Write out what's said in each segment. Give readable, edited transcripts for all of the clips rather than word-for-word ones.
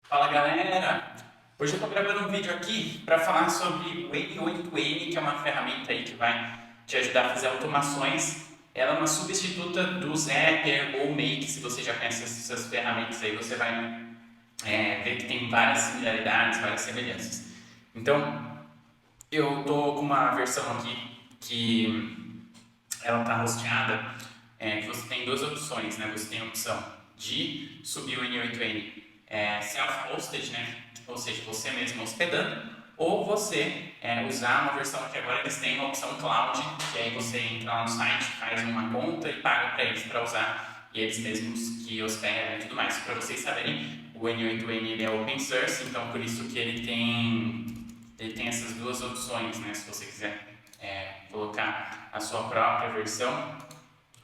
Fala galera! Hoje eu estou gravando um vídeo aqui para falar sobre o N8N, que é uma ferramenta aí que vai te ajudar a fazer automações. Ela é uma substituta do Zapier ou Make. Se você já conhece essas ferramentas aí, você vai ver que tem várias similaridades, várias semelhanças. Então, eu estou com uma versão aqui que ela está hosteada, que você tem duas opções, né? Você tem a opção de subir o N8N self-hosted, né? Ou seja, você mesmo hospedando, ou você usar uma versão que agora eles têm uma opção cloud, que aí você entra lá no site, faz uma conta e paga para eles para usar, e eles mesmos que hospedam e tudo mais. Para vocês saberem, o N8N ele é open source, então por isso que ele tem essas duas opções, né? Se você quiser colocar a sua própria versão,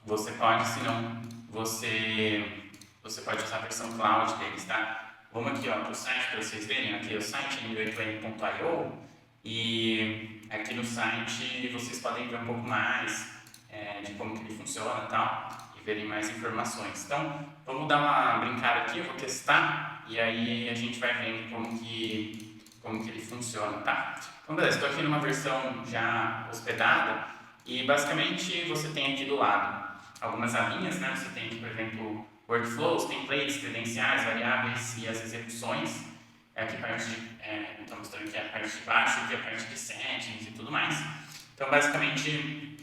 você pode, se não, você pode usar a versão cloud deles, tá? Vamos aqui para o site para vocês verem, aqui é o site n8n.io e aqui no site vocês podem ver um pouco mais de como que ele funciona e tal, e verem mais informações. Então, vamos dar uma brincada aqui, eu vou testar e aí a gente vai vendo como que ele funciona, tá? Então, beleza, estou aqui numa versão já hospedada e basicamente você tem aqui do lado algumas abinhas, né? Você tem aqui, por exemplo, workflows, templates, credenciais, variáveis e as execuções. Aqui parte de, então mostrando aqui a parte de baixo, aqui a parte de settings e tudo mais. Então, basicamente,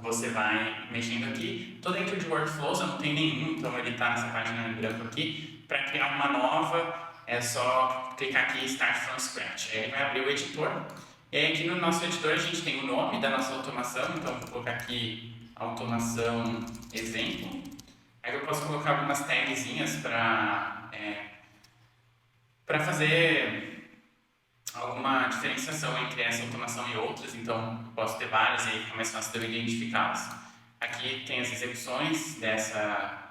você vai mexendo aqui. Estou dentro de workflows, eu não tenho nenhum, então ele está nessa página em branco aqui. Para criar uma nova, é só clicar aqui e Start from Scratch. Aí ele vai abrir o editor. E aí aqui no nosso editor a gente tem o nome da nossa automação, então vou colocar aqui automação exemplo. Aí eu posso colocar algumas tagzinhas para fazer alguma diferenciação entre essa automação e outras, então eu posso ter várias e aí fica mais fácil de eu identificá-las. Aqui tem as execuções dessa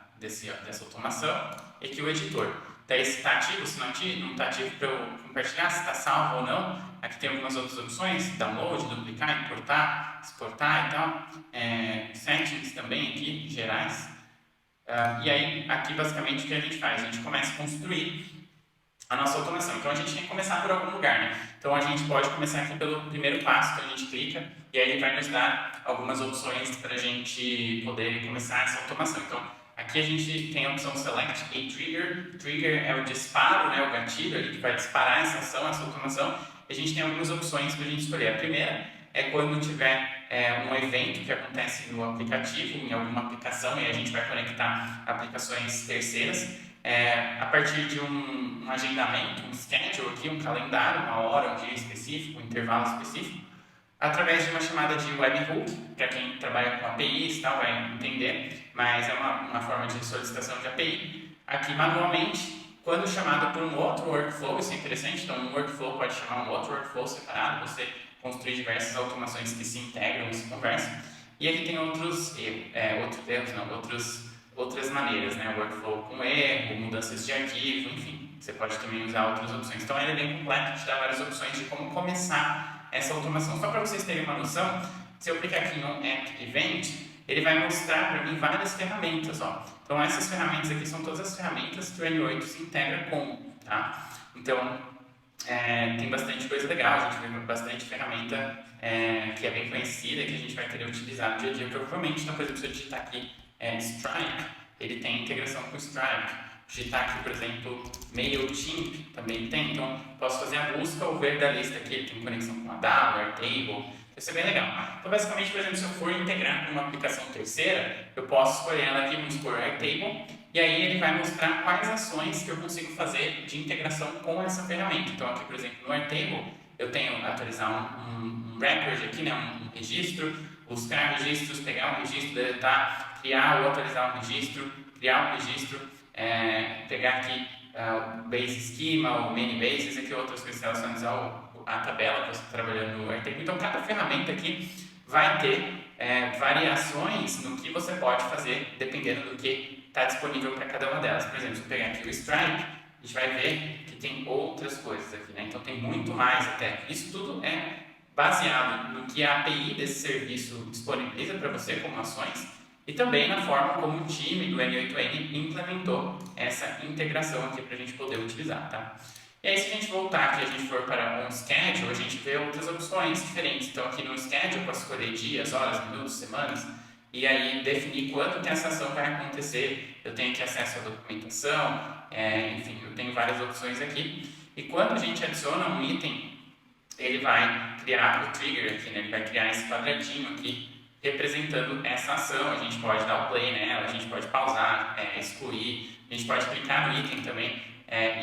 automação e aqui o editor. Daí se está ativo, se não está ativo para eu compartilhar, se está salvo ou não. Aqui tem algumas outras opções, download, duplicar, importar, exportar e tal. Settings também aqui, gerais. E aí, aqui basicamente o que a gente faz? A gente começa a construir a nossa automação. Então a gente tem que começar por algum lugar, né? Então a gente pode começar aqui pelo primeiro passo, então a gente clica e aí ele vai nos dar algumas opções para a gente poder começar essa automação. Então aqui a gente tem a opção Select a Trigger. Trigger é o disparo, né? O gatilho ali que vai disparar essa ação, essa automação. E a gente tem algumas opções para a gente escolher. A primeira é quando tiver um evento que acontece no aplicativo, em alguma aplicação, e a gente vai conectar aplicações terceiras. A partir de um agendamento, um schedule aqui, um calendário, uma hora, um dia específico, um intervalo específico, através de uma chamada de webhook, para quem trabalha com APIs e tal vai entender, mas é uma forma de solicitação de API. Aqui manualmente, quando chamado por um outro workflow, isso é interessante, então um workflow pode chamar um outro workflow separado, você construir diversas automações que se integram e se conversam. E aqui tem outros erros, outras maneiras, né? Workflow com erro, mudanças de arquivo, enfim. Você pode também usar outras opções. Então ele é bem completo, te dá várias opções de como começar essa automação. Só para vocês terem uma noção, se eu clicar aqui no App Event, ele vai mostrar para mim várias ferramentas. Ó. Então essas ferramentas aqui são todas as ferramentas que o N8 se integra com. Tá? Então tem bastante coisa legal, a gente vê bastante ferramenta que é bem conhecida, que a gente vai querer utilizar no dia a dia. Provavelmente, então, por exemplo, se eu digitar aqui Stripe, ele tem integração com Stripe. Digitar aqui, por exemplo, MailChimp também tem, então posso fazer a busca ou ver da lista aqui, ele tem conexão com a W, Airtable, isso é bem legal. Então, basicamente, por exemplo, se eu for integrar com uma aplicação terceira, eu posso escolher ela aqui, vamos supor, Airtable, e aí ele vai mostrar quais ações que eu consigo fazer de integração com essa ferramenta. Então, aqui, por exemplo, no Airtable, eu tenho atualizar um record aqui, né, um registro, buscar registros, pegar um registro, deletar, criar ou atualizar um registro, criar um registro, pegar aqui o base schema, o many bases, aqui outras coisas relacionadas à tabela que você está trabalhando no Airtable. Então, cada ferramenta aqui vai ter variações no que você pode fazer, dependendo do que está disponível para cada uma delas. Por exemplo, se eu pegar aqui o Stripe, a gente vai ver que tem outras coisas aqui, né? Então tem muito mais até. Isso tudo é baseado no que a API desse serviço disponibiliza para você como ações e também na forma como o time do N8N implementou essa integração aqui para a gente poder utilizar, tá? E aí, se a gente voltar aqui, a gente for para um schedule, a gente vê outras opções diferentes. Então, aqui no schedule, eu posso escolher dias, horas, minutos, semanas, e aí definir quando que essa ação vai acontecer. Eu tenho aqui acesso à documentação, enfim, eu tenho várias opções aqui. E quando a gente adiciona um item, ele vai criar o trigger aqui, né? Ele vai criar esse quadradinho aqui, representando essa ação. A gente pode dar o play nela, a gente pode pausar, excluir, a gente pode clicar no item também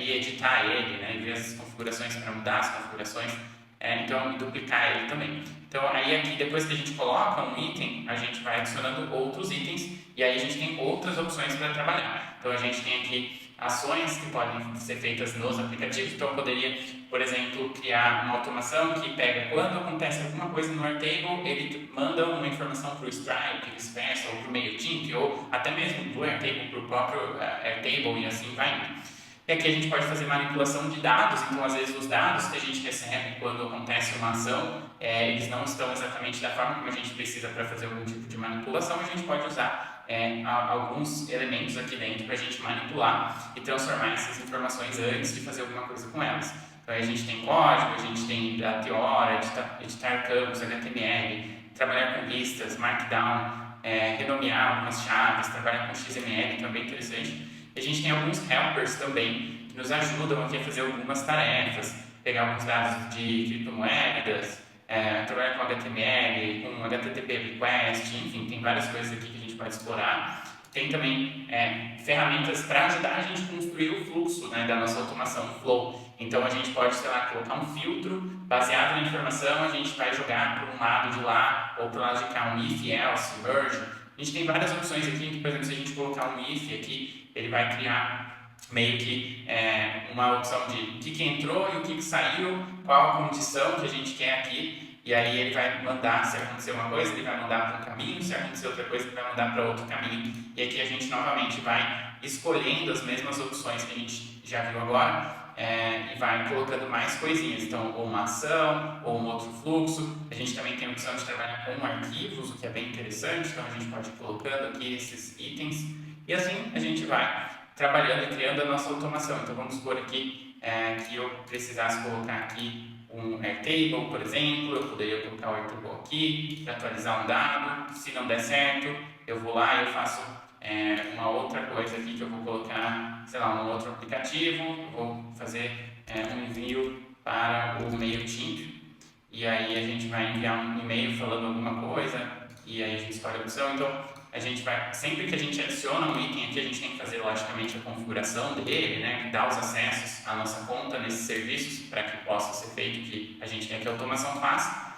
e editar ele, né? E ver as configurações para mudar as configurações, então duplicar ele também. Então aí aqui, depois que a gente coloca um item, a gente vai adicionando outros itens e aí a gente tem outras opções para trabalhar. Então a gente tem aqui ações que podem ser feitas nos aplicativos. Então eu poderia, por exemplo, criar uma automação que pega quando acontece alguma coisa no Airtable, ele manda uma informação para o Stripe, vice-versa, ou para o MailChimp, ou até mesmo do Airtable para o próprio Airtable e assim vai. E aqui a gente pode fazer manipulação de dados, então às vezes os dados que a gente recebe quando acontece uma ação, eles não estão exatamente da forma como a gente precisa para fazer algum tipo de manipulação, a gente pode usar alguns elementos aqui dentro para a gente manipular e transformar essas informações antes de fazer alguma coisa com elas. Então a gente tem código, a gente tem Teora, editar campos, HTML, trabalhar com listas, Markdown, renomear algumas chaves, trabalhar com XML, então é bem interessante. E a gente tem alguns helpers também que nos ajudam aqui a fazer algumas tarefas, pegar alguns dados de criptomoedas, trabalhar com HTML, com HTTP request, enfim, tem várias coisas aqui que a gente pode explorar. Tem também ferramentas para ajudar a gente a construir o fluxo, né, da nossa automação, o flow. Então a gente pode, sei lá, colocar um filtro baseado na informação, a gente vai jogar para um lado de lá ou para o lado de cá, um if, else, merge. A gente tem várias opções aqui, por exemplo, se a gente colocar um if aqui, ele vai criar meio que uma opção de o que entrou e o que saiu, qual a condição que a gente quer aqui, e aí ele vai mandar, se acontecer uma coisa, ele vai mandar para um caminho, se acontecer outra coisa, ele vai mandar para outro caminho, e aqui a gente novamente vai escolhendo as mesmas opções que a gente já viu agora, e vai colocando mais coisinhas, então ou uma ação, ou um outro fluxo. A gente também tem a opção de trabalhar com arquivos, o que é bem interessante, então a gente pode ir colocando aqui esses itens, e assim a gente vai trabalhando e criando a nossa automação. Então vamos supor aqui que eu precisasse colocar aqui um Airtable, por exemplo, eu poderia colocar o Airtable aqui para atualizar um dado. Se não der certo, eu vou lá e eu faço uma outra coisa aqui que eu vou colocar, sei lá, um outro aplicativo, vou fazer um envio para o MailChimp, e aí a gente vai enviar um e-mail falando alguma coisa, e aí a gente escolhe a opção. Então a gente vai, sempre que a gente adiciona um item aqui, a gente tem que fazer logicamente a configuração dele, né, dar os acessos à nossa conta nesses serviços para que possa ser feito o que a gente quer que a automação faça.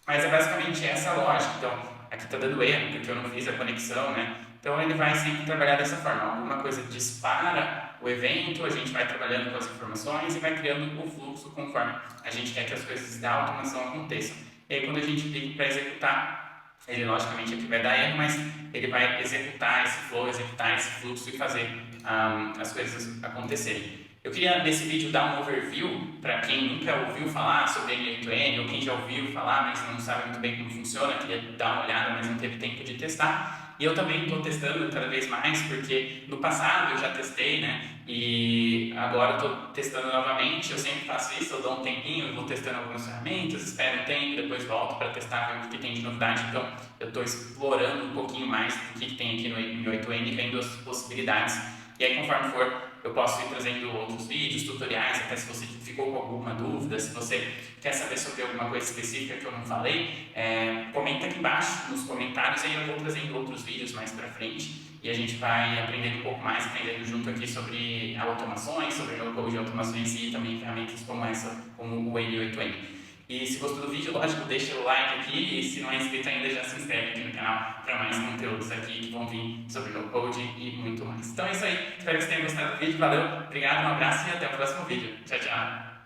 Mas é basicamente essa a lógica. Então aqui está dando erro porque eu não fiz a conexão, né? Então ele vai sempre trabalhar dessa forma. Alguma coisa dispara o evento, a gente vai trabalhando com as informações e vai criando o fluxo conforme a gente quer que as coisas da automação aconteçam. E aí quando a gente clica para executar, ele logicamente aqui vai dar erro, mas ele vai executar esse flow, executar esse fluxo e fazer as coisas acontecerem. Eu queria nesse vídeo dar um overview para quem nunca ouviu falar sobre N8N ou quem já ouviu falar, mas não sabe muito bem como funciona, queria dar uma olhada, mas não teve tempo de testar. E eu também estou testando cada vez mais, porque no passado eu já testei, né? E agora estou testando novamente. Eu sempre faço isso, eu dou um tempinho, eu vou testando algumas ferramentas, espero um tempo, depois volto para testar, ver o que tem de novidade. Então eu estou explorando um pouquinho mais do que tem aqui no N8N, vendo as possibilidades. E aí, conforme for, eu posso ir trazendo outros vídeos, tutoriais, até se você ficou com alguma dúvida, se você quer saber sobre alguma coisa específica que eu não falei, comenta aqui embaixo nos comentários, aí eu vou trazendo outros vídeos mais pra frente e a gente vai aprendendo um pouco mais, aprendendo junto aqui sobre automações, sobre no code de automações e também ferramentas como essa, como o N8N. E se gostou do vídeo, lógico, deixa o like aqui e se não é inscrito ainda, já se inscreve aqui no canal para mais conteúdos aqui que vão vir sobre no code e muito mais. Então é isso aí, espero que vocês tenham gostado do vídeo, valeu, obrigado, um abraço e até o próximo vídeo. Tchau, tchau!